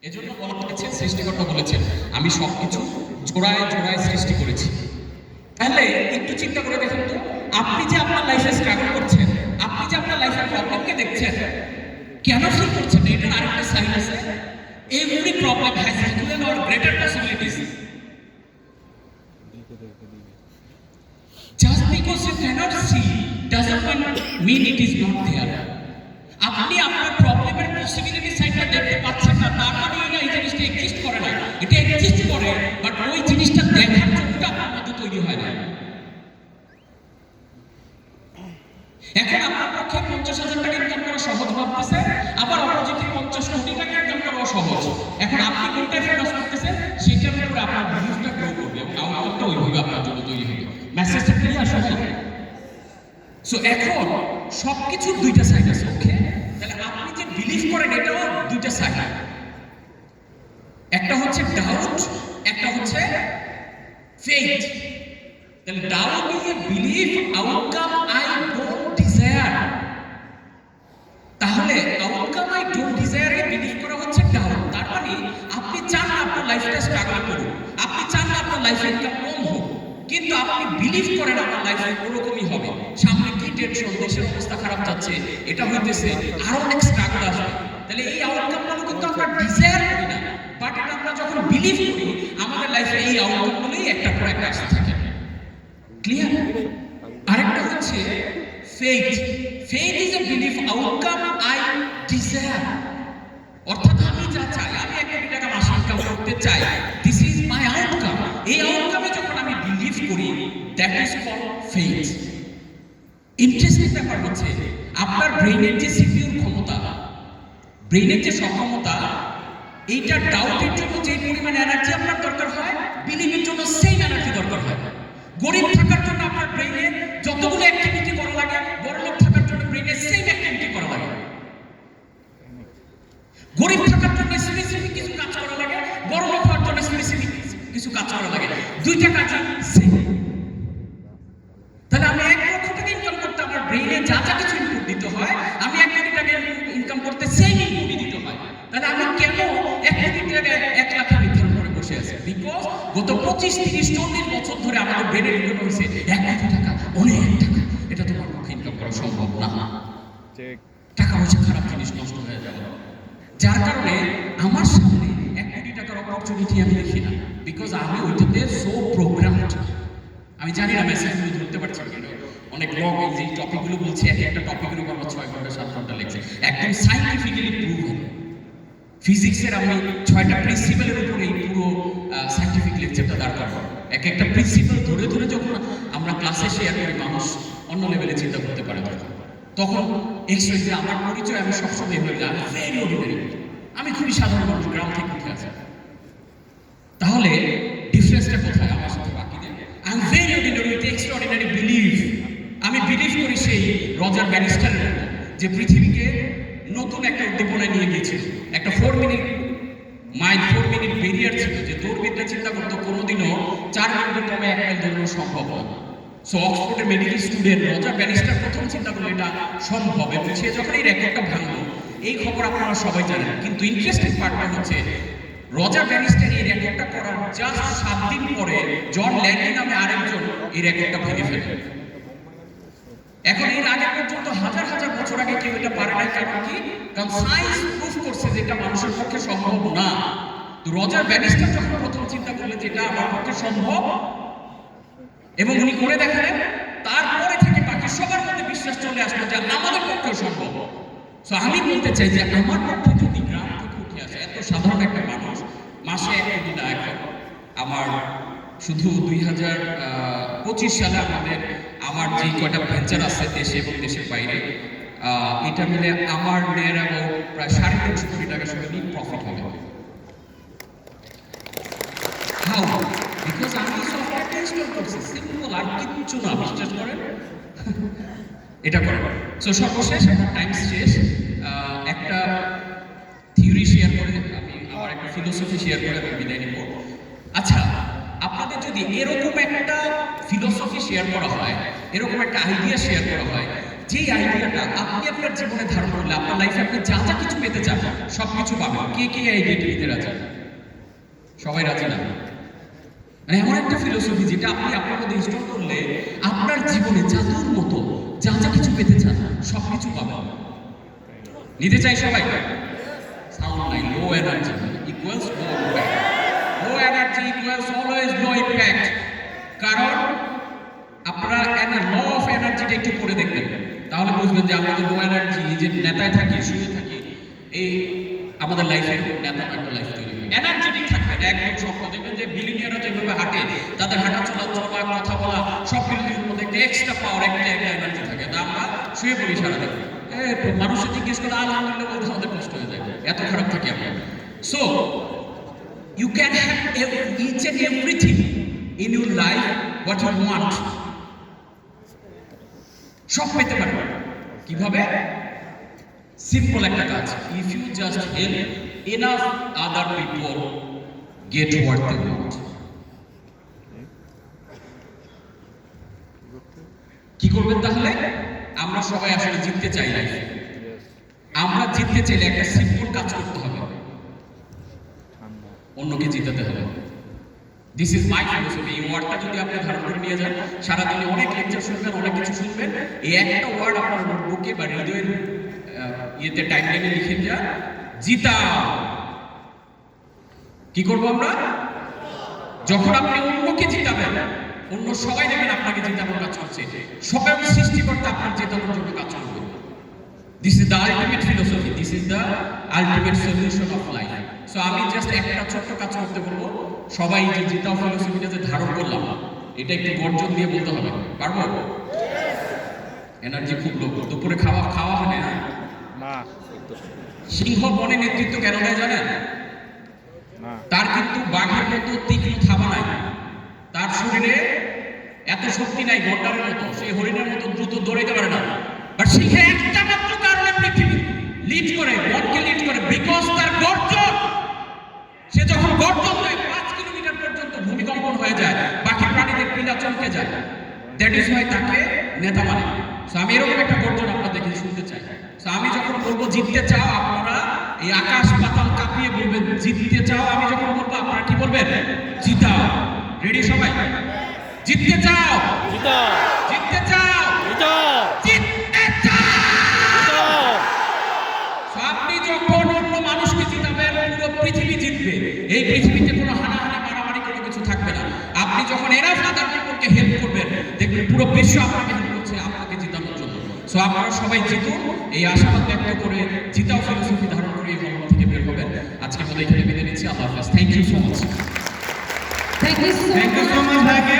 এজন্য বলা হয়েছে, সৃষ্টিকর্তা বলেছেন আমি সবকিছু জোড়ায় জোড়ায় সৃষ্টি করেছি। তাহলে একটু চিন্তা করে দেখুন তো, আপনি যে আপনার লাইফে স্ট্রাগল করছেন, আপনি যে আপনার লাইফের প্রবলেমকে দেখছেন, কেন ফিল করছেন? এটার আরেকটা সাইন আছে। Every problem has equal or greater possibilities. Just because you cannot see doesn't mean it is not there. আপনি আপনার প্রবলেমের পসিবিলিটি সাইডটা দেখতে পাচ্ছেন না, তার মানে এই জিনিসটা এক্সিস্ট করে না। এটা এক্সিস্ট করে, বাট ওই জিনিসটা দেখার চোখটা আপনার মধ্যে তৈরি হয় না। এখন আপনার পক্ষে 50,000 টাকা ইনকাম করা সহজ ভাবতেছে, আবার অপোজিটে 50 কোটি টাকা ইনকাম করা সহজ। এখন আপনি কোনটা ফোকাস করতেছেন, সেটার উপরে আপনার বিলিফটা গ্রো করবে এবং আউটকামটা ওইভাবে আপনার জন্য তৈরি হবে। মেসেজটা ক্লিয়ার সবাই? সো এখন সবকিছুর দুইটা সাইড আছে, ওকে? তাহলে আপনি যে বিলিভ করেন এটাও দুইটা সাইড। একটা হচ্ছে ডাউট, একটা হচ্ছে ফেথ। তাহলে doubt is a believe outcome I don't desire. তাহলে outcome I don't desire a believe করা হচ্ছে ডাউট। তার মানে আপনি চান না আপনার লাইফটা স্ট্রাগল করুন, আপনি চান না আপনার লাইফে ইনকাম কম হোক, কিন্তু আপনি বিলিভ করেন আপনার লাইফে ওরকমই হবে। সামনে কি টেনশন, দেশের অবস্থা খারাপ যাচ্ছে, এটা হইতেছে, আরো অনেক স্ট্রাগল আসবে। তাহলে এই আউটকামগুলো কিন্তু আমরা ডিজায়ার করি না, বাট এটা আমরা যখন বিলিভ করি আমাদের লাইফে এই আউটকামগুলোই একটা পর একটা আসতে থাকে। ক্লিয়ার? আরেকটা হচ্ছে faith. Faith is a believe outcome I desire. অর্থাৎ আমি যা চাই, আমি 1 কোটি টাকা মাসে ইনকাম করতে চাই, দিস ইজ মাই আউটকাম। এই আউটকামে যখন আমি বিলিভ করি, that is called faith. Interesting ব্যাপার হচ্ছে আপনার ব্রেইনের যে সিপিইউর ক্ষমতা, ব্রেইনের যে সক্ষমতা, এইটা ডাউটের জন্য যে পরিমাণ এনার্জি আপনার দরকার হয়, বিলিভের জন্য সেম এনার্জি দরকার হয়। গরিব থাকার জন্য আপনার ব্রেইনে যতগুলো অ্যাক্টিভিটি করা লাগে, বড়লোক থাকার জন্য ব্রেইনে সেম অ্যাক্টিভিটি করা লাগে। গরিব থাকার জন্য স্পেসিফিক কিছু কাজ করা লাগে, বড়লোক হওয়ার জন্য স্পেসিফিক কিছু কাজ করা লাগে। দুইটা কাজই সেম। তাহলে আমি 1 লক্ষ টাকা ইনকাম করতে আমার ব্রেইনে যা যা কিছু ইনপুট দিতে হয়, আমি 1 কোটি টাকা ইনকাম করতে সেম ইনপুটই দিতে হয়। তাহলে আমি কেন 1 কোটি টাকা 1 লাখ নির্ধারণ করে বসে আছি? বিকজ গত 25, 30, 40 বছর ধরে আমাদের ব্রেনে ঢুকে হয়েছে 1 কোটি টাকা অনেক টাকা, এটা তোমার পক্ষে ইনকাম করা সম্ভব না। টাকা হচ্ছে খারাপ জিনিস, নষ্ট হয়ে যাবে। যার কারণে আমার সামনে 1 কোটি টাকার অপরচুনিটি আমি দেখি না, বিকজ আমি ওইটাতে সো প্রোগ্রামড। আমি জানি না মেসেজগুলো ধরতে পারছি কিনা, অনেক লং এই যে টপিকগুলো বলছি, একটা টপিকের উপর আমার 6 ঘন্টা 7 ঘন্টা লেগেছে, একদম সাইন্টিফিক্যালি প্রুভেন। ফিজিক্সের আমি 6টা প্রিন্সিপালের উপরে এই পুরো সাইন্টিফিক লেকচারটা দাঁড় করাবো। একটা প্রিন্সিপাল ধরে ধরে যখন আমরা ক্লাসে শেয়ার করি, মানুষ অন্য লেভেলে চিন্তা করতে পারে। তখন এক্সট্রা আমার পরিচয় আমি সবসময় এভাবে জানি, ভেরি অর্ডিনারি, আমি খুবই সাধারণ মানুষ, গ্রাম থেকে উঠে আসি। তাহলে ডিফারেন্সটা কোথায় আমার সাথে বাকিদের? I am very ordinary with extraordinary believe. আমি বিলিভ করি সেই রজার ব্যানিস্টারের মতো, যে পৃথিবীকে নতুন একটা উদ্দীপনায় নিয়ে গিয়েছিল। একটা 4 মিনিট ব্যারিয়ার ছিল, যে দৌড়বিদরা চিন্তা করতো কোনোদিনও 4 মিনিটের কমে 1 মাইল দৌড়ানো সম্ভব না। সো অক্সফোর্ডের মেডিকেল স্টুডেন্ট রজার ব্যানিস্টার প্রথম চিন্তা করলো এটা সম্ভব, এবং সে যখন এই রেকর্ডটা ভাঙলো, এই খবর আপনারা সবাই জানেন। কিন্তু ইন্টারেস্টিং পার্টটা হচ্ছে রজার ব্যানিস্টার এই রেকর্ডটা করার জাস্ট 7 দিন পরে জন ল্যান্ডি নামে আরেকজন এই রেকর্ডটা ভেঙে ফেলে। এখন এর আগে পর্যন্ত হাজার হাজার বছর আগে কেউ এটা পারে না। কারণ কি? কারণ সায়েন্স প্রুফ করছে যে এটা মানুষের পক্ষে সম্ভব না। তো রজার ব্যানিস্টার যখন প্রথম চিন্তা করলেন যে এটা আমার পক্ষে সম্ভব, এবং উনি করে দেখালেন, তারপরে থেকে বাকি সবার মধ্যে বিশ্বাস চলে আসলো যে আমাদের পক্ষেও সম্ভব। সো আমি বলতে চাই যে আমার পক্ষে যদি গ্রাম থেকে উঠে আসে এত সাধারণ একটা মানুষ, মাসে 1 কোটি না, এখন আমার শুধু 2025 সালে আমার যে কয়টা ভেঞ্চার আছে দেশে এবং দেশের বাইরে, এটা মিলে আমার নেয়ার অ্যাবাউট প্রায় 350 কোটি টাকা শুধু প্রফিট হবে। হাউ? বিকজ আমি সফটওয়্যারটা ইনস্টল করছি, সিম্পল, আর কিচ্ছু না, বিশ্বাস করেন। এটা করে। সো সর্বশেষ আমার টাইম শেষ, একটা থিওরি শেয়ার করে আমি আমার একটা ফিলোসফি শেয়ার করে আমি বিদায় নিব। আচ্ছা, আপনাদের যদি এরকম একটা ফিলোসফি শেয়ার করা হয়, এরকম একটা আইডিয়া শেয়ার করা হয়, যে আইডিয়াটা আপনি আপনার জীবনে ধারণ করলে আপনার লাইফে আপনি যা যা কিছু পেতে চান সব কিছু পাবেন। কে কে আইডিয়াটি নিতে রাজি? সবাই রাজি না? মানে এমন একটা ফিলোসফি যেটা আপনি আপনার মধ্যে ইনস্টল করলে আপনার জীবনে জাদুর মতো যা যা কিছু পেতে চান সব কিছু পাবেন। নিতে চাই সবাই? সাউন্ড নাই, low energy equals no impact. Low energy equals always no impact. কারণ আপনারা ল অফ এনার্জিটা একটু পড়ে দেখবেন, তাহলে বুঝবেন যে আমরা যে লো এনার্জি, যে নেতায় থাকি, শুয়ে থাকি, এই আমাদের লাইফের নেতা একটা লাইফ তৈরি হয়। এনার্জেটিক থাকবেন, একদম সব দেখবেন যে বিলিনিয়াররা যেভাবে হাঁটে, তাদের হাঁটা চলা, কথা বলা সব কিছুর মধ্যে একটা এক্সট্রা পাওয়ার, একটা এনার্জি থাকে। তা আমরা শুয়ে পড়ি সারাদিন, মানুষের জিজ্ঞেস করে আলহামদুলিল্লাহ বলতে আমাদের কষ্ট হয়ে যায়, এত খারাপ থাকি আমরা। So you can have each and everything in your life what you want. সব পেতে পারবেন কিভাবে? সিম্পল একটা কাজ, if you just help enough other people get what they want. কি করবেন তাহলে? আমরা সবাই আসলে জিততে চাই লাইফে। আমরা জিততে চাইলে একটা সিম্পল কাজ করতে হবে, অন্যকে জিতাতে হবে। This is my philosophy. এই ওয়ার্ডটা যদি আপনি ধারণ করে নিয়ে যান, সারাদিনে অনেক লেকচার শুনবেন, অনেক কিছু শুনবেন, এই একটা ওয়ার্ড আপনার বুকে বা হৃদয়ের ইয়েতে টাইমলাইনে লিখে যান, জিতাও। কি করবো আমরা? যখন আপনি অন্যকে জিতাবেন, অন্য সবাই দেখবেন আপনাকে জিতানোর কাজ করছে, সবাই সৃষ্টিকর্তা আপনার জেতানোর জন্য কাজ করবে। This is the ultimate philosophy. This is the ultimate solution of life. So আমি জাস্ট একটা ছোট্ট কাজ করতে বলবো, সবাই যে জিতাও ফিলোসফিটা যে ধারণ করলাম, এটা একটু গর্জন দিয়ে বলতে হবে। পারবো? এনার্জি খুব লো, দুপুরে খাওয়া হয় না। সিংহ বনে নেতৃত্ব কেন দেয় জানেন? তার কিন্তু বাঘের মতো তীক্ষ্ণ থাবা নাই, তার শরীরে এত শক্তি নাই গন্ডারের মতো, সে হরিণের মতো দ্রুত দৌড়াইতে পারে না। বাট সিংহে একটা মাত্র কারণে পৃথিবী লিড করে, বনকে লিড করে, বিকজ তার গর্জন। সে যখন গর্জন দেয় 5 কিলোমিটার পর্যন্ত ভূমিকম্পন হয়ে যায়, বাকি প্রাণীদের পিলা চমকে যায়। দ্যাট ইজ ওয়াই তাকে নেতা মানে। সো আমি এরকম একটা গর্জন আপনাদের দেখে শুনতে চাই। সো আমি যখন বলবো জিততে চাও, আপনারা এই আকাশ পাতাল কাঁপিয়ে বলবেন জিততে চাও। আমি যখন বলবো আপনারা কি বলবেন? জিতাও। রেডি সবাই? জিততে চাও? জিতাও। জিততে চাও? জিতাও। জিততে চাও? আপনি যখন অন্য মানুষকে জিতাবেন, পুরো পৃথিবী জিতবে। এই পৃথিবীতে কোনো হানাহানি, মারামারি কোনো কিছু থাকবে না। আপনি যখন এরা আদার পিপলকে হেল্প করবেন, দেখবেন পুরো বিশ্ব আপনাকে হেল্প করছে আপনাকে জিতানোর জন্য। সো আপনারা সবাই জিতুন, এই আশাবাদ ব্যক্ত করে জিতাও ফিলোসফি ধারণ করে এই হল থেকে বের হবেন। আজকে আমাদের এখানে বিদায় নিচ্ছি। আল্লাহ হাফেজ। Thank you so much. Thank you so much.